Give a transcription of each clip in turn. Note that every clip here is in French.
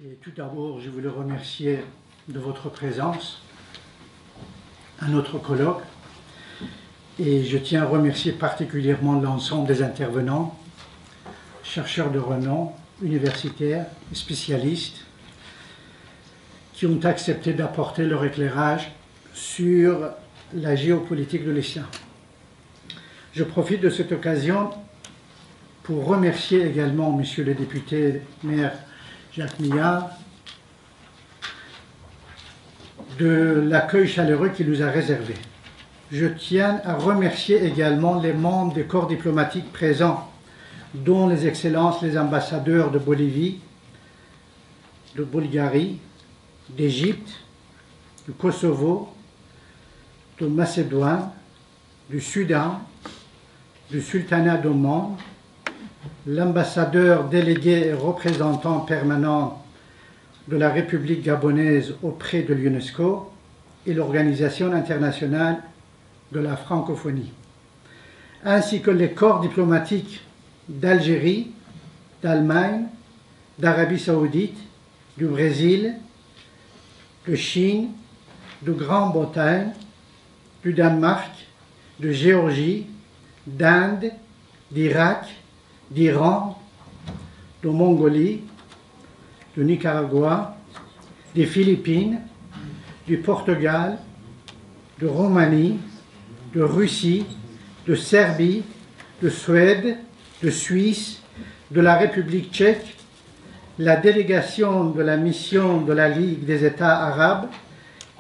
Et tout d'abord, je voulais remercier de votre présence à notre colloque. Et je tiens à remercier particulièrement l'ensemble des intervenants, chercheurs de renom, universitaires et spécialistes, qui ont accepté d'apporter leur éclairage sur la géopolitique de l'islam. Je profite de cette occasion pour remercier également Monsieur le député maire Jacques Millard de l'accueil chaleureux qu'il nous a réservé. Je tiens à remercier également les membres des corps diplomatiques présents, dont les excellences, les ambassadeurs de Bolivie, de Bulgarie, d'Égypte, du Kosovo, de Macédoine, du Soudan, du Sultanat d'Oman, l'ambassadeur délégué et représentant permanent de la République gabonaise auprès de l'UNESCO et l'Organisation internationale de la francophonie, ainsi que les corps diplomatiques d'Algérie, d'Allemagne, d'Arabie saoudite, du Brésil, de Chine, de Grande-Bretagne, du Danemark, de Géorgie, d'Inde, d'Irak, d'Iran, de Mongolie, du Nicaragua, des Philippines, du Portugal, de Roumanie, de Russie, de Serbie, de Suède, de Suisse, de la République tchèque, la délégation de la mission de la Ligue des États arabes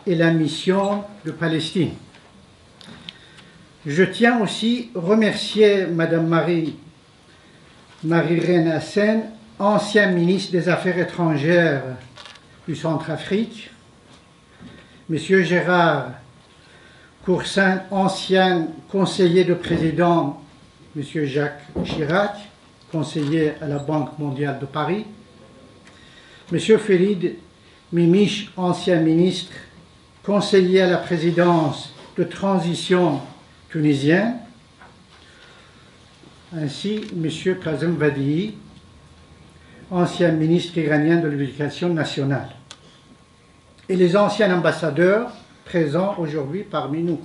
et la mission de Palestine. Je tiens aussi à remercier Madame Marie-Reine Hassen, ancienne ministre des Affaires étrangères du Centrafrique, Monsieur Gérard Coursin, ancien conseiller de président, Monsieur Jacques Chirac, conseiller à la Banque mondiale de Paris, Monsieur Félix Mimiche, ancien ministre, conseiller à la présidence de transition tunisienne, ainsi Monsieur Kazem Vadihi, ancien ministre iranien de l'Éducation nationale, et les anciens ambassadeurs présents aujourd'hui parmi nous.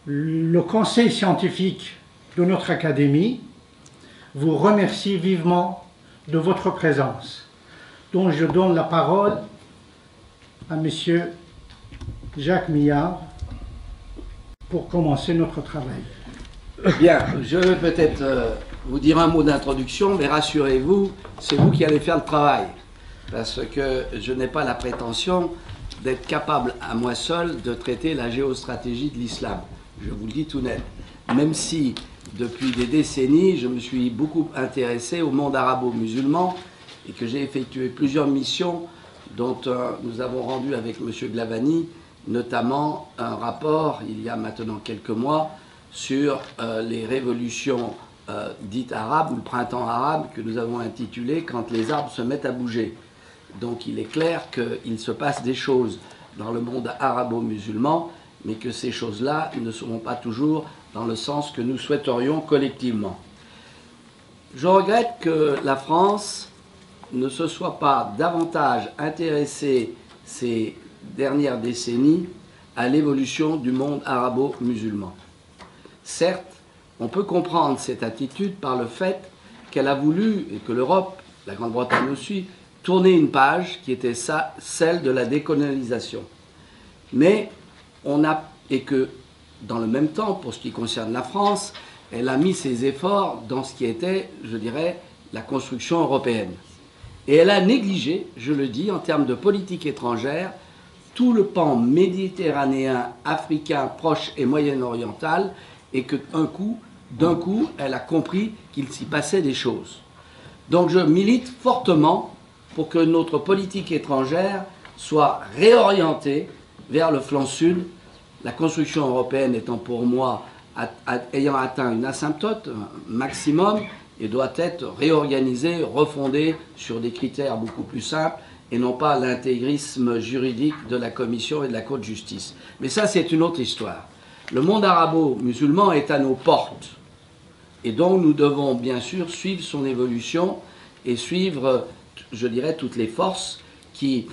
Le conseil scientifique de notre académie vous remercie vivement de votre présence, dont je donne la parole à Monsieur Jacques Millard pour commencer notre travail. Bien, je vais peut-être vous dire un mot d'introduction, mais rassurez-vous, c'est vous qui allez faire le travail, parce que je n'ai pas la prétention d'être capable à moi seul de traiter la géostratégie de l'islam. Je vous le dis tout net. Même si, depuis des décennies, je me suis beaucoup intéressé au monde arabo-musulman et que j'ai effectué plusieurs missions dont nous avons rendu avec M. Glavany, notamment un rapport, il y a maintenant quelques mois, sur les révolutions dites arabes, ou le printemps arabe, que nous avons intitulé « Quand les arbres se mettent à bouger ». Donc il est clair qu'il se passe des choses dans le monde arabo-musulman, mais que ces choses-là ne seront pas toujours dans le sens que nous souhaiterions collectivement. Je regrette que la France ne se soit pas davantage intéressée ces dernières décennies à l'évolution du monde arabo-musulman. Certes, on peut comprendre cette attitude par le fait qu'elle a voulu, et que l'Europe, la Grande-Bretagne aussi, tourner une page qui était celle de la décolonisation. Mais et que dans le même temps, pour ce qui concerne la France, elle a mis ses efforts dans ce qui était, je dirais, la construction européenne. Et elle a négligé, je le dis, en termes de politique étrangère, tout le pan méditerranéen, africain, proche et moyen-oriental, et que d'un coup, elle a compris qu'il s'y passait des choses. Donc je milite fortement pour que notre politique étrangère soit réorientée vers le flanc sud, la construction européenne étant pour moi, ayant atteint une asymptote, un maximum, et doit être réorganisée, refondée sur des critères beaucoup plus simples, et non pas l'intégrisme juridique de la Commission et de la Cour de justice. Mais ça, c'est une autre histoire. Le monde arabo-musulman est à nos portes, et donc nous devons bien sûr suivre son évolution et suivre je dirais, toutes les forces qui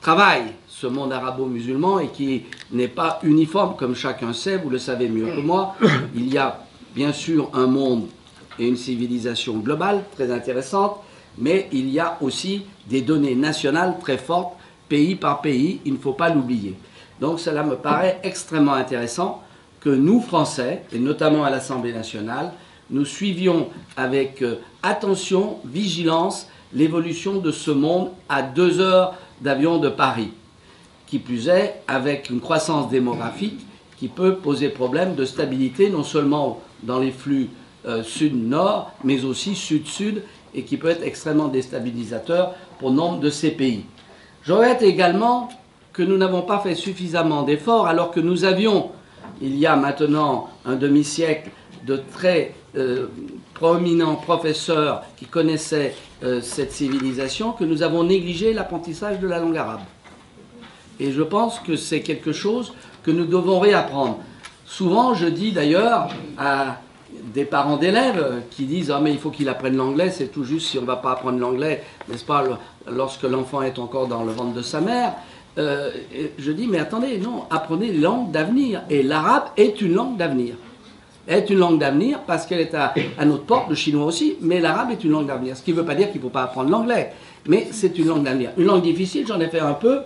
travaillent ce monde arabo-musulman et qui n'est pas uniforme, comme chacun sait, vous le savez mieux que moi. Il y a bien sûr un monde et une civilisation globale très intéressante, mais il y a aussi des données nationales très fortes, pays par pays, il ne faut pas l'oublier. Donc cela me paraît extrêmement intéressant que nous, Français, et notamment à l'Assemblée nationale, nous suivions avec attention, vigilance, l'évolution de ce monde à 2 heures d'avion de Paris. Qui plus est, avec une croissance démographique qui peut poser problème de stabilité, non seulement dans les flux sud-nord, mais aussi sud-sud, et qui peut être extrêmement déstabilisateur pour nombre de ces pays. Je regrette également que nous n'avons pas fait suffisamment d'efforts, alors que nous avions, il y a maintenant un demi-siècle, de très prominents professeurs qui connaissaient cette civilisation, que nous avons négligé l'apprentissage de la langue arabe. Et je pense que c'est quelque chose que nous devons réapprendre. Souvent, je dis d'ailleurs à des parents d'élèves qui disent « Ah mais il faut qu'il apprenne l'anglais, c'est tout juste si on ne va pas apprendre l'anglais, n'est-ce pas, lorsque l'enfant est encore dans le ventre de sa mère ?» Je dis « Mais attendez, non, apprenez les langues d'avenir. » Et l'arabe est une langue d'avenir. Elle est une langue d'avenir parce qu'elle est à notre porte, le chinois aussi, mais l'arabe est une langue d'avenir. Ce qui ne veut pas dire qu'il ne faut pas apprendre l'anglais, mais c'est une langue d'avenir. Une langue difficile, j'en ai fait un peu,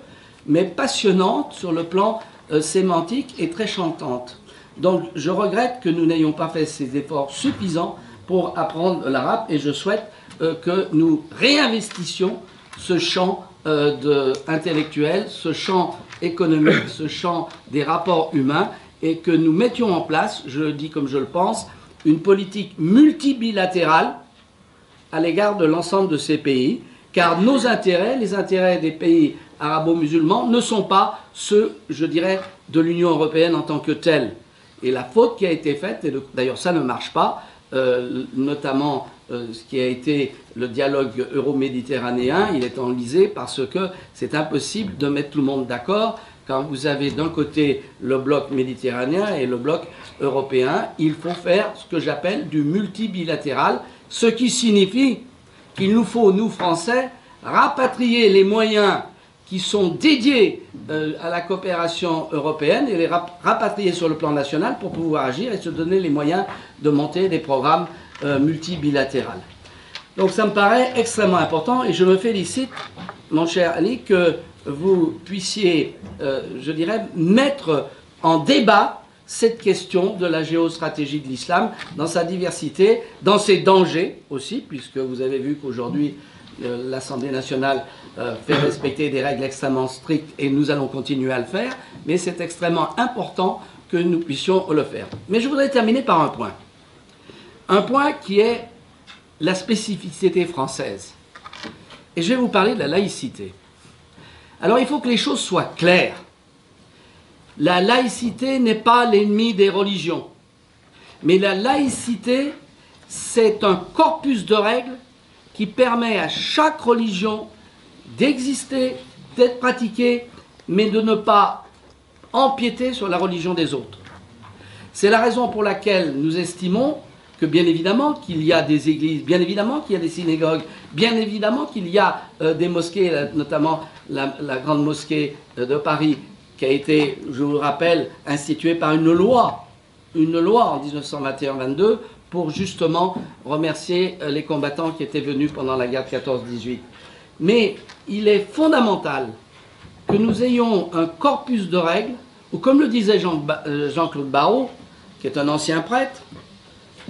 mais passionnante sur le plan sémantique et très chantante. Donc je regrette que nous n'ayons pas fait ces efforts suffisants pour apprendre l'arabe et je souhaite que nous réinvestissions ce champ intellectuel, ce champ économique, ce champ des rapports humains et que nous mettions en place, je le dis comme je le pense, une politique multibilatérale à l'égard de l'ensemble de ces pays, car nos intérêts, les intérêts des pays arabo-musulmans, ne sont pas ceux, je dirais, de l'Union européenne en tant que telle. Et la faute qui a été faite, et d'ailleurs ça ne marche pas, notamment ce qui a été le dialogue euro-méditerranéen, il est enlisé parce que c'est impossible de mettre tout le monde d'accord. Quand vous avez d'un côté le bloc méditerranéen et le bloc européen, il faut faire ce que j'appelle du multibilatéral, ce qui signifie qu'il nous faut, nous Français, rapatrier les moyens qui sont dédiés à la coopération européenne et les rapatrier sur le plan national pour pouvoir agir et se donner les moyens de monter des programmes multibilatéraux. Donc ça me paraît extrêmement important et je me félicite, mon cher Ali, que vous puissiez, je dirais, mettre en débat cette question de la géostratégie de l'islam dans sa diversité, dans ses dangers aussi, puisque vous avez vu qu'aujourd'hui l'Assemblée nationale fait respecter des règles extrêmement strictes et nous allons continuer à le faire, mais c'est extrêmement important que nous puissions le faire. Mais je voudrais terminer par un point qui est la spécificité française. Et je vais vous parler de la laïcité. Alors il faut que les choses soient claires. La laïcité n'est pas l'ennemi des religions. Mais la laïcité, c'est un corpus de règles qui permet à chaque religion d'exister, d'être pratiquée, mais de ne pas empiéter sur la religion des autres. C'est la raison pour laquelle nous estimons que bien évidemment qu'il y a des églises, bien évidemment qu'il y a des synagogues, bien évidemment qu'il y a des mosquées, notamment la grande mosquée de Paris, qui a été, je vous le rappelle, instituée par une loi en 1921-22 pour justement remercier les combattants qui étaient venus pendant la guerre de 14-18. Mais il est fondamental que nous ayons un corpus de règles, ou comme le disait Jean-Claude Barrot, qui est un ancien prêtre,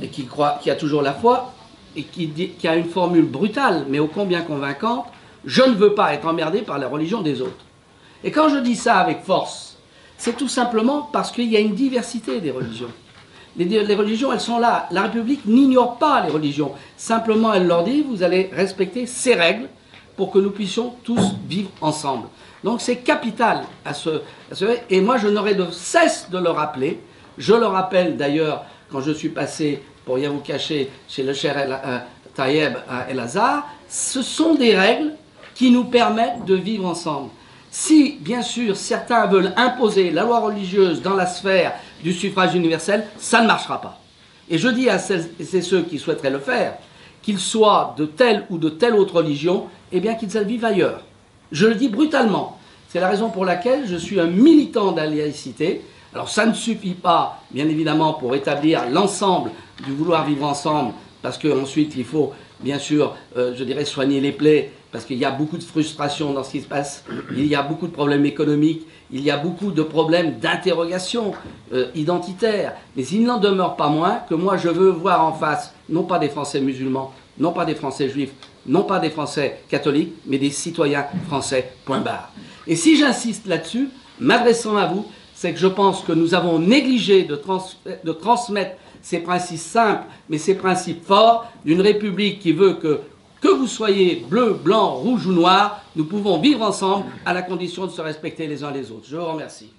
et qui a toujours la foi, et qui a une formule brutale, mais ô combien convaincante, je ne veux pas être emmerdé par la religion des autres. Et quand je dis ça avec force, c'est tout simplement parce qu'il y a une diversité des religions. Les religions, elles sont là. La République n'ignore pas les religions. Simplement, elle leur dit, vous allez respecter ces règles pour que nous puissions tous vivre ensemble. Donc c'est capital et moi je n'aurai de cesse de le rappeler. Je le rappelle d'ailleurs quand je suis passé, pour rien vous cacher, chez le Cheikh Tayeb à El Azhar, ce sont des règles qui nous permettent de vivre ensemble. Si, bien sûr, certains veulent imposer la loi religieuse dans la sphère du suffrage universel, ça ne marchera pas. Et je dis à ceux qui souhaiteraient le faire, qu'ils soient de telle ou de telle autre religion, eh bien qu'ils aillent vivre ailleurs. Je le dis brutalement. C'est la raison pour laquelle je suis un militant de la laïcité. Alors ça ne suffit pas, bien évidemment, pour établir l'ensemble du vouloir vivre ensemble, parce qu'ensuite il faut, bien sûr, je dirais, soigner les plaies, parce qu'il y a beaucoup de frustration dans ce qui se passe, il y a beaucoup de problèmes économiques, il y a beaucoup de problèmes d'interrogation identitaire, mais il n'en demeure pas moins que moi je veux voir en face, non pas des Français musulmans, non pas des Français juifs, non pas des Français catholiques, mais des citoyens français, point barre. Et si j'insiste là-dessus, m'adressant à vous, c'est que je pense que nous avons négligé de transmettre ces principes simples, mais ces principes forts d'une République qui veut que vous soyez bleu, blanc, rouge ou noir, nous pouvons vivre ensemble à la condition de se respecter les uns les autres. Je vous remercie.